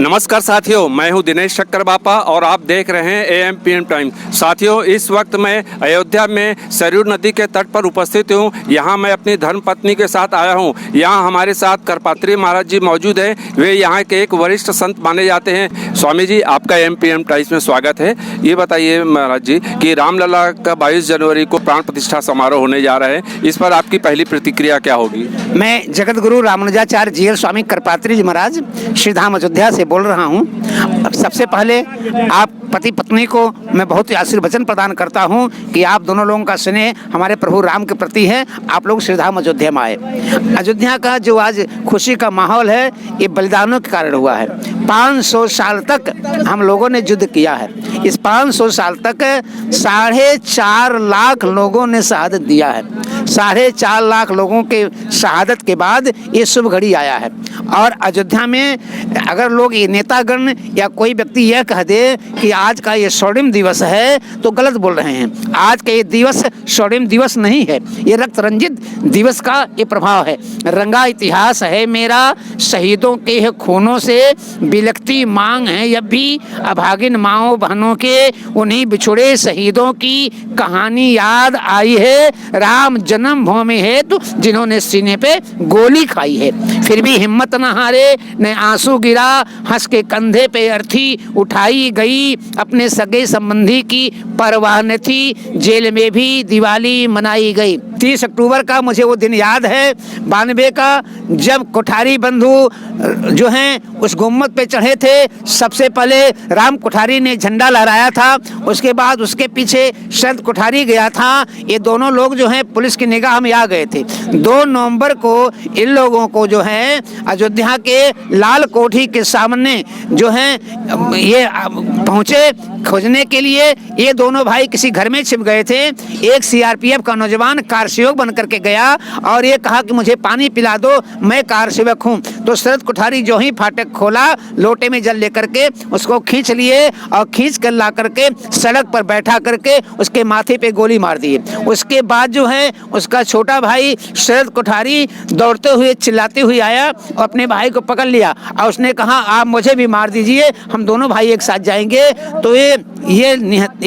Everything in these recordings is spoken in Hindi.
नमस्कार साथियों, मैं हूं दिनेश शक्कर बापा और आप देख रहे हैं एएमपीएम टाइम्स। साथियों, इस वक्त मैं अयोध्या में सरयू नदी के तट पर उपस्थित हूं। यहां मैं अपनी धर्मपत्नी के साथ आया हूं। यहां हमारे साथ करपात्री महाराज जी मौजूद हैं। वे यहां के एक वरिष्ठ संत माने जाते हैं। स्वामी जी, आपका एएमपीएम टाइम्स में स्वागत है। ये बताइए महाराज जी कि रामलला का 22 जनवरी को प्राण प्रतिष्ठा समारोह होने जा रहा है, इस पर आपकी पहली प्रतिक्रिया क्या होगी? मैं जगत गुरु रामानुजाचार्य जीएल स्वामी करपात्री जी महाराज श्री धाम अयोध्या से बोल रहा हूँ। सबसे पहले आप पति पत्नी को मैं बहुत ही आशीर्वचन प्रदान करता हूँ कि आप दोनों लोगों का स्नेह हमारे प्रभु राम के प्रति है। आप लोग श्री धाम अयोध्या में आए। अयोध्या का जो आज खुशी का माहौल है, ये बलिदानों के कारण हुआ है। 500 साल तक हम लोगों ने युद्ध किया है। इस 500 साल तक 4.5 लाख लोगों ने शहादत दिया है। 4.5 लाख लोगों के शहादत के बाद ये शुभ घड़ी आया है। और अयोध्या में अगर लोग ये नेतागण या कोई व्यक्ति यह कह दे कि आज का ये स्वर्णिम दिवस है, तो गलत बोल रहे हैं। आज का ये दिवस स्वर्णिम दिवस नहीं है, ये रक्त रंजित दिवस का ये प्रभाव है। रंगा इतिहास है मेरा शहीदों के खूनों से, बिलखती मांग है अब भी अभागिन माओ बहनों के, उन्हीं बिछुड़े शहीदों की कहानी याद आई है। राम जन्मभूमि है तो जिन्होंने सीने पे गोली खाई है, फिर भी हिम्मत न हारे, न आंसू गिरा, हंस के कंधे पे अर्थी उठाई गई, अपने सगे संबंधी की परवाह न थी, जेल में भी दिवाली मनाई गई। 30 अक्टूबर का मुझे वो दिन याद है 92 का, जब कोठारी बंधु जो हैं उस गुम्मत पे चढ़े थे। सबसे पहले राम कोठारी ने झंडा लहराया था, उसके बाद उसके पीछे शरद कोठारी गया था। ये दोनों लोग जो हैं पुलिस की निगाह में आ गए थे। 2 नवंबर को इन लोगों को जो है अयोध्या के लाल कोठी के सामने जो है ये पहुंचे खोजने के लिए। ये दोनों भाई किसी घर में छिप गए थे। एक सीआरपीएफ का नौजवान कार सेवक बन करके गया और ये कहा कि मुझे पानी पिला दो, मैं कार सेवक हूँ। तो शरद कोठारी जो ही फाटक खोला, लोटे में जल लेकर के उसको खींच लिए और खींच कर ला करके सड़क पर बैठा करके उसके माथे पे गोली मार दी। उसके बाद जो है उसका छोटा भाई शरद कोठारी दौड़ते हुए चिल्लाते हुए आया और अपने भाई को पकड़ लिया और उसने कहा आप मुझे भी मार दीजिए, हम दोनों भाई एक साथ जाएंगे। तो ये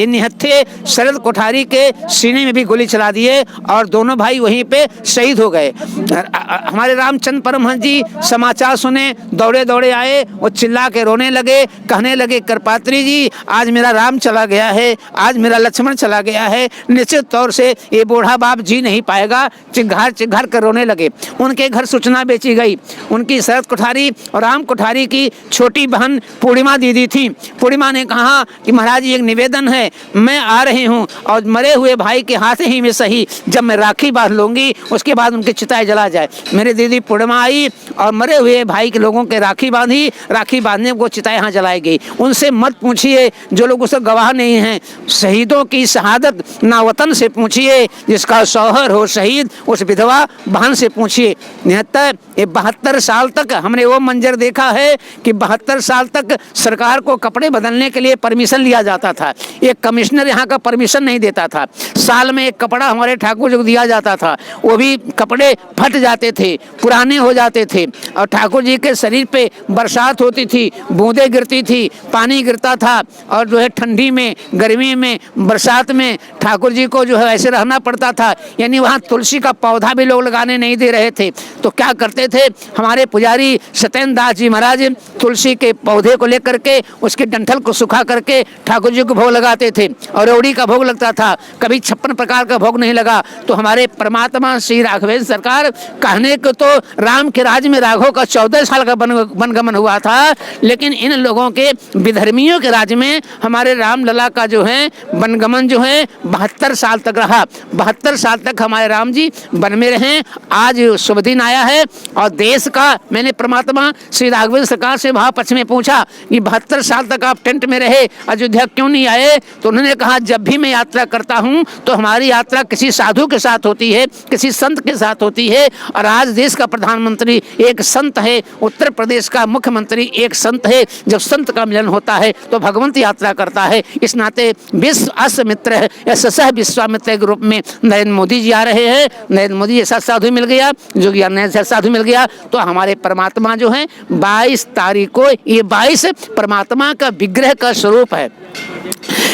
निहत्थे शरद कोठारी के सीने में भी गोली चला दिए और दोनों भाई वहीं पे शहीद हो गए। हमारे रामचंद्र परमहंस जी समाचार सुने, दौड़े दौड़े आए, वो चिल्ला के रोने लगे, कहने लगे करपात्री जी आज मेरा राम चला गया है, आज मेरा लक्ष्मण चला गया है, निश्चित तौर से ये बूढ़ा बाप जी नहीं पाएगा। चिघार कर रोने लगे। उनके घर सूचना बेची गई। उनकी शरद कोठारी और राम कोठारी की छोटी बहन पूर्णिमा दीदी थी। पूर्णिमा ने कहा कि महाराज एक निवेदन है, मैं आ रही हूँ और मरे हुए भाई के हाथ ही में सही जब मैं राखी बांध लूंगी उसके बाद उनकी चिताएं जला जाए। मेरी दीदी पूर्णिमा आई और मरे हुए भाई के लोगों के राखी बांधी। राखी बांधने को चिताएं यहाँ जलाई गई। उनसे मत पूछिए जो लोग उससे गवाह नहीं हैं। शहीदों की शहादत ना वतन से पूछिए, जिसका शौहर हो शहीद उस विधवा बहन से पूछिए। 72 साल तक हमने वो मंजर देखा है कि 72 साल तक सरकार को कपड़े बदलने के लिए परमिशन लिया जाता था। एक कमिश्नर यहाँ का परमिशन नहीं देता था। साल में एक कपड़ा हमारे ठाकुर जी को दिया जाता था, वो भी कपड़े फट जाते थे, पुराने हो जाते थे और ठाकुर जी के शरीर पे बरसात होती थी, बूंदें गिरती थी, पानी गिरता था और जो है ठंडी में, गर्मी में, बरसात में ठाकुर जी को जो है ऐसे रहना पड़ता था। यानी वहाँ तुलसी का पौधा भी लोग लगाने नहीं दे रहे थे। तो क्या करते थे हमारे पुजारी सत्येंद्र दास जी महाराज, तुलसी के पौधे को लेकर के उसके डंठल को सुखा करके ठाकुर जी को भोग लगाते थे और रेवड़ी का भोग लगता था। कभी 56 प्रकार का भोग नहीं लगा। तो हमारे परमात्मा श्री राघवेंद्र सरकार कहने को तो राम के राज में राघव का 14 साल का वनगमन हुआ था, लेकिन इन लोगों के विधर्मियों के राज में हमारे रामलला का जो है वनगमन जो है 72 साल तक रहा। 72 साल तक हमारे राम जी वन में रहे। आज शुभ दिन आया है और देश का मैंने परमात्मा श्री राघवेंद्र सरकार से महापक्ष में पूछा कि 72 साल तक आप टेंट में रहे, अयोध्या क्यों नहीं आए? तो उन्होंने कहा जब भी मैं यात्रा करता हूं तो हमारी यात्रा किसी साधु के साथ होती है, किसी संत के साथ होती है और आज देश का प्रधानमंत्री एक संत संत है, उत्तर प्रदेश का मुख्यमंत्री एक संत है। जब संत का मिलन होता है तो भगवंत यात्रा करता है। इस नाते विश्व मित्र है, ऐसा सह विश्वामित्र के रूप में नरेंद्र मोदी जी आ रहे हैं। नरेंद्र मोदी जैसा साधु मिल गया, जोगी जैसा साधु मिल गया, तो हमारे परमात्मा जो है 22 तारीख को, ये 22 परमात्मा का विग्रह का स्वरूप है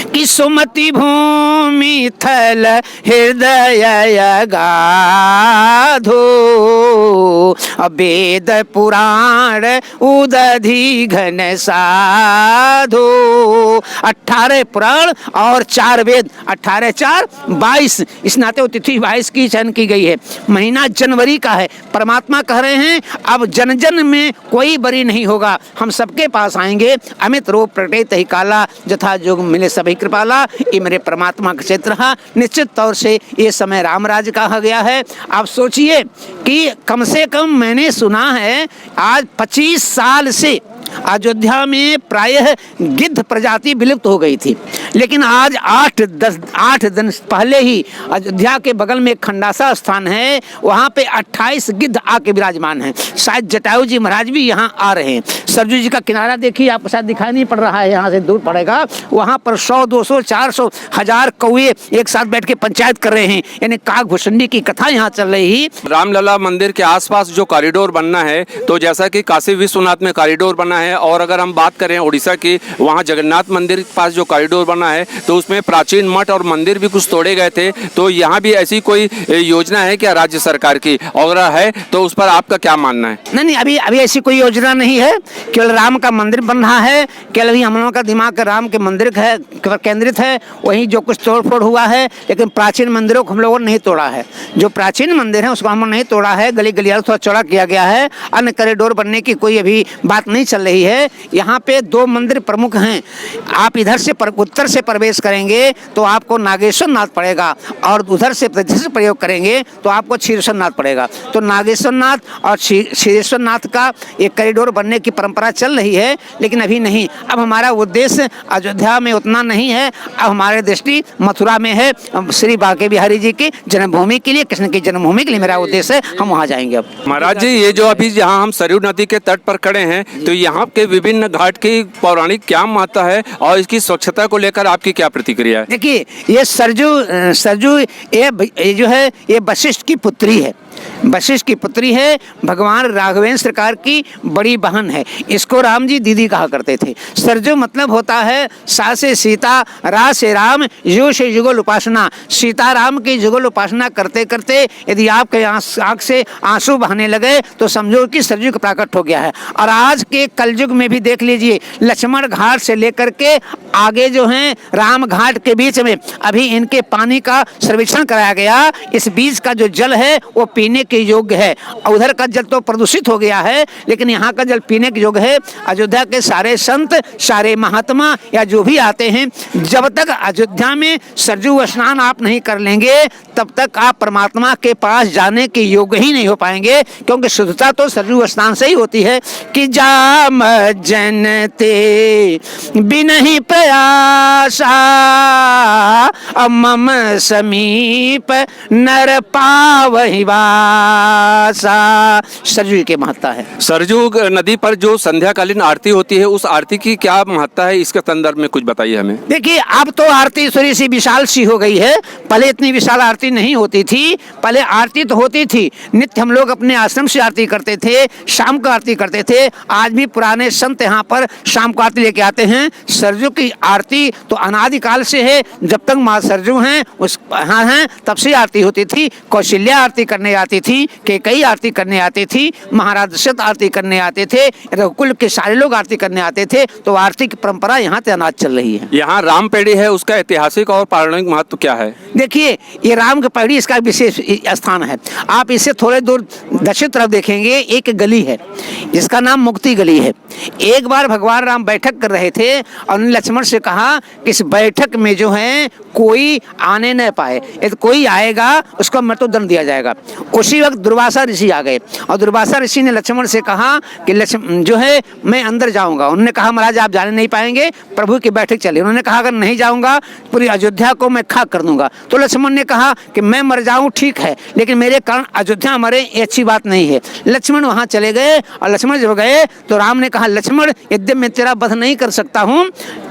कि सुमति भूमि थल हृदय गाधो, वेद पुराण उदधि घन साधो। 18 पुराण और 4 वेद, 18 4 22। इस नाते वो तिथि 22 की चयन की गई है। महीना जनवरी का है। परमात्मा कह रहे हैं अब जन जन में कोई बरी नहीं होगा, हम सबके पास आएंगे। अमित रूप प्रकटे तहि काला, जथा जोग मिले सभी कृपाला। ये मेरे परमात्मा का क्षेत्र है। निश्चित तौर से ये समय रामराज का हो गया है। आप सोचिए कि कम से कम मैंने सुना है आज 25 साल से अयोध्या में प्रायः गिद्ध प्रजाति विलुप्त हो गई थी, लेकिन आज 8 दिन पहले ही अयोध्या के बगल में खंडासा स्थान है, वहाँ पे 28 गिद्ध आके विराजमान हैं। शायद जटायु जी महाराज भी यहाँ आ रहे हैं। सरजू जी का किनारा देखिए, आपको शायद दिखाई नहीं पड़ रहा है, यहाँ से दूर पड़ेगा। वहाँ पर 100 200 400 1000 कौए एक साथ बैठ के पंचायत कर रहे हैं, यानी काग भुसुंडी की कथा यहाँ चल रही है। रामलला मंदिर के आसपास जो कॉरिडोर बनना है, तो जैसा कि काशी विश्वनाथ में कॉरिडोर बना है, और अगर हम बात करें उड़ीसा की, वहाँ जगन्नाथ मंदिर के पास जो कॉरिडोर बना है, तो उसमें प्राचीन मठ और मंदिर भी कुछ तोड़े गए थे। तो यहाँ भी ऐसी कोई योजना है क्या राज्य सरकार की? और है तो उस पर आपका क्या मानना है? नहीं, अभी ऐसी कोई योजना नहीं है। केवल राम का मंदिर बन रहा है। केवल अभी हम लोगों का दिमाग राम के मंदिर है केंद्रित है, वहीं जो कुछ तोड़ फोड़ हुआ है, लेकिन प्राचीन मंदिरों को हम लोगों ने नहीं तोड़ा है। जो प्राचीन मंदिर है उसको हमने नहीं तोड़ा है, गली गलियारा थोड़ा चौड़ा किया गया है। अन्य कॉरिडोर बनने की कोई अभी बात नहीं चल रही है। यहाँ पे 2 मंदिर प्रमुख हैं। आप इधर से उत्तर से प्रवेश करेंगे तो आपको नागेश्वर नाथ पड़ेगा, और उधर से प्रयोग करेंगे तो आपको क्षीरेश्वर नाथ पड़ेगा। तो नागेश्वर नाथ और क्षीरेश्वर नाथ का एक कॉरिडोर बनने की परंपरा चल रही है, लेकिन अभी नहीं। अब हमारा उद्देश्य अयोध्या में उतना नहीं है, अब हमारे दृष्टि मथुरा में है। श्री बांके बिहारी जी की जन्मभूमि के लिए, कृष्ण की जन्मभूमि के लिए मेरा उद्देश्य है, हम वहाँ जाएंगे। अब महाराज जी, ये जो अभी यहाँ हम सरयू नदी के तट पर खड़े हैं, तो यहाँ के विभिन्न घाट की पौराणिक क्या महत्ता है और इसकी स्वच्छता को लेकर आपकी क्या प्रतिक्रिया है? देखिए, ये सरजू ये जो है ये वशिष्ठ की पुत्री है। वशिष्ठ की पुत्री है, भगवान राघवेंद्र सरकार की बड़ी बहन है। इसको राम जी दीदी कहा करते थे। सरजू मतलब होता है सा से सीता, रा से राम, यू से युगल उपासना। सीता राम की युगल उपासना करते करते यदि आपके आँख से आंसू बहने लगे तो समझो कि सरजू का प्राकट हो गया है। और आज के कलयुग में भी देख लीजिए, लक्ष्मण घाट से लेकर के आगे जो है राम घाट के बीच में अभी इनके पानी का सर्वेक्षण कराया गया। इस बीच का जो जल है वो पीने के योग्य है। उधर का जल तो प्रदूषित हो गया है, लेकिन यहाँ का जल पीने के योग्य है। अयोध्या के सारे संत, सारे महात्मा या जो भी आते हैं, जब तक अयोध्या में सरजू स्नान आप नहीं कर लेंगे तब तक आप परमात्मा के पास जाने के योग्य ही नहीं हो पाएंगे, क्योंकि शुद्धता तो सरजू स्नान से ही होती है। कि जाम जनते बिनहि प्रयासा, मम समीप नर पावहि वासा। सरजू की महत्ता है। सरजू नदी पर जो संध्याकालीन आरती होती है, उस आरती की क्या महत्ता है, इसके संदर्भ में कुछ बताइए हमें। देखिए, अब तो आरती थोड़ी सी विशाल सी हो गई है। पहले इतनी विशाल आरती नहीं होती थी। पहले आरती तो होती थी, नित्य हम लोग अपने आश्रम से आरती करते थे, शाम को आरती करते थे। आज भी पुराने संत यहाँ पर शाम को आरती लेके आते हैं। सरजू की आरती तो अनादिकाल से है, जब तक माँ सरजू हैं उस यहाँ हैं तब से आरती होती थी। कौशल्या आरती करने आती थी, कैकेयी आरती करने आती थी, महाराज दशरथ आरती करने आते थे, रघुकुल के सारे लोग आरती करने आते थे। तो आरती की परंपरा यहाँ से अनाज चल रही है। यहाँ राम पेड़ी है, उसका ऐतिहासिक और पौराणिक महत्व क्या है? देखिए, ये राम की पगड़ी, इसका विशेष स्थान है। आप इससे थोड़े दूर दक्षिण तरफ देखेंगे, एक गली है जिसका नाम मुक्ति गली है। एक बार भगवान राम बैठक कर रहे थे और लक्ष्मण से कहा कि इस बैठक में जो है कोई आने न पाए, यदि कोई आएगा उसको मृत्युदंड दिया जाएगा। उसी इसी वक्त दुर्वासा ऋषि आ गए और दुर्वासा ऋषि ने लक्ष्मण से कहा कि लक्ष्मण जो है मैं अंदर जाऊंगा। उन्होंने कहा महाराज आप जाने नहीं पाएंगे, प्रभु की बैठक चली। उन्होंने कहा अगर नहीं जाऊंगा पूरी अयोध्या को मैं खाक कर दूंगा। तो लक्ष्मण ने कहा कि मैं मर जाऊं ठीक है, लेकिन मेरे कारण अयोध्या मरे ये अच्छी बात नहीं है। लक्ष्मण वहां चले गए और लक्ष्मण जब गए तो राम ने कहा लक्ष्मण यद्यपि मैं तेरा वध नहीं कर सकता हूं,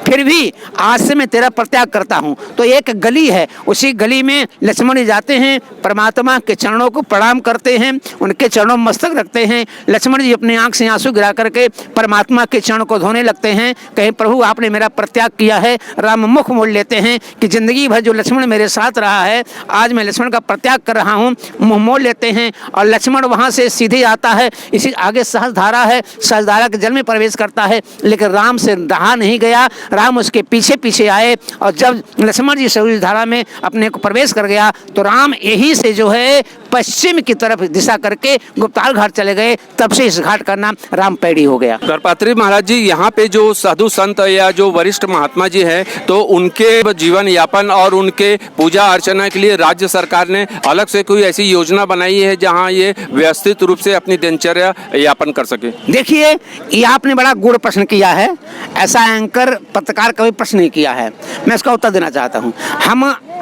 फिर भी आज से मैं तेरा परित्याग करता हूं। तो एक गली है, उसी गली में लक्ष्मण जाते हैं, परमात्मा के चरणों को प्रणाम करते हैं, उनके चरणों में मस्तक रखते हैं। लक्ष्मण जी अपनी आंख से आंसू गिरा करके परमात्मा के चरण को धोने लगते हैं, कहें प्रभु आपने मेरा परित्याग किया है। राम मुख मोड़ लेते हैं कि जिंदगी भर जो लक्ष्मण मेरे साथ रहा है, आज मैं लक्ष्मण का परित्याग कर रहा हूँ। मुंह मोड़ लेते हैं और लक्ष्मण वहाँ से सीधे आता है, इसी आगे सहस्रधारा है, सहस्रधारा के जल में प्रवेश करता है, लेकिन राम से रहा नहीं गया। राम उसके पीछे पीछे आए और जब लक्ष्मण जी सहस्रधारा में अपने को प्रवेश कर गया तो राम यहीं से जो है पश्चिम की तरफ दिशा करके गुप्ताल घाट चले गए। तब से इस घाट का नाम रामपैड़ी हो गया। करपात्री महाराज जी, यहाँ पे जो साधु संत या जो वरिष्ठ महात्मा जी हैं, तो उनके जीवन यापन और उनके पूजा अर्चना के लिए राज्य सरकार ने अलग से कोई ऐसी योजना बनाई है जहाँ ये व्यवस्थित रूप से अपनी दिनचर्या यापन कर सके? देखिए, ये आपने बड़ा गूढ़ प्रश्न किया है, ऐसा एंकर पत्रकार कभी प्रश्न नहीं किया है। मैं इसका उत्तर देना चाहता हूँ।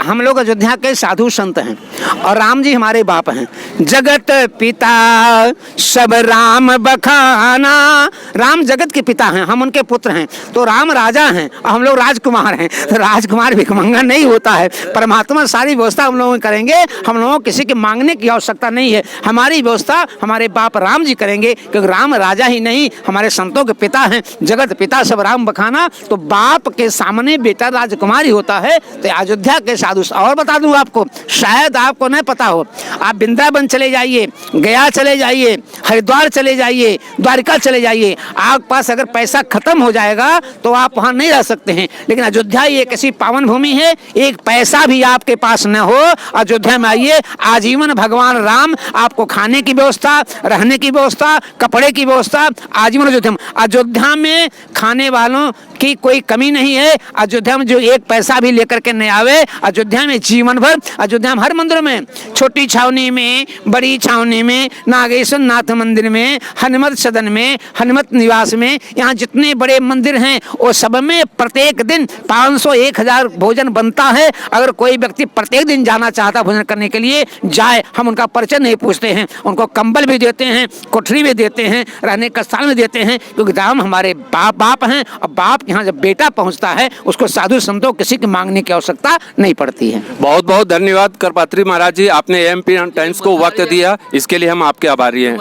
हम लोग अयोध्या के साधु संत हैं और राम जी हमारे बाप हैं। जगत पिता सब राम बखाना, राम जगत के पिता हैं, हम उनके पुत्र हैं। तो राम राजा हैं और हम लोग राजकुमार हैं। तो राजकुमार भिखमंगा नहीं होता है, परमात्मा सारी व्यवस्था हम लोगों करेंगे। हम लोगों को किसी के मांगने की आवश्यकता नहीं है, हमारी व्यवस्था हमारे बाप राम जी करेंगे, क्योंकि राम राजा ही नहीं हमारे संतों के पिता हैं। जगत पिता सब राम बखाना, तो बाप के सामने बेटा राजकुमार ही होता है। तो अयोध्या के साधु, और बता दूं आपको, शायद आपको नहीं पता हो, आप वृंदावन चले जाइए, गया चले जाइए, हरिद्वार चले जाइए, द्वारिका चले जाइए, आपके पास अगर पैसा खत्म हो जाएगा तो आप वहां नहीं रह सकते हैं। लेकिन अयोध्या एक ऐसी पावन भूमि है, एक पैसा भी आपके पास न हो, अयोध्या में आइए, आजीवन भगवान राम आपको खाने की व्यवस्था, रहने की व्यवस्था, कपड़े की व्यवस्था आजीवन अयोध्या में खाने वालों की कोई कमी नहीं है। अयोध्या में जो एक पैसा भी लेकर के नहीं आवे, अयोध्या में जीवन भर, अयोध्या में हर मंदिर में, छोटी छावनी में, बड़ी छावनी में, नागेश्वर नाथ मंदिर में, हनुमत सदन में, हनुमत निवास में, यहाँ जितने बड़े मंदिर हैं वो सब में प्रत्येक दिन 500-1000 भोजन बनता है। अगर कोई व्यक्ति प्रत्येक दिन जाना चाहता भोजन करने के लिए जाए, हम उनका परिचय नहीं पूछते हैं, उनको कंबल भी देते हैं, कोठरी भी देते हैं, रहने का स्थान भी देते हैं, क्योंकि राम हमारे बाप हैं और बाप यहाँ जब बेटा पहुँचता है उसको साधु संतों किसी की मांगने की आवश्यकता नहीं पड़ती है। बहुत बहुत धन्यवाद करपात्री महाराज जी, आपने एएमपी टाइम्स को वक्त दिया, इसके लिए हम आपके आभारी हैं।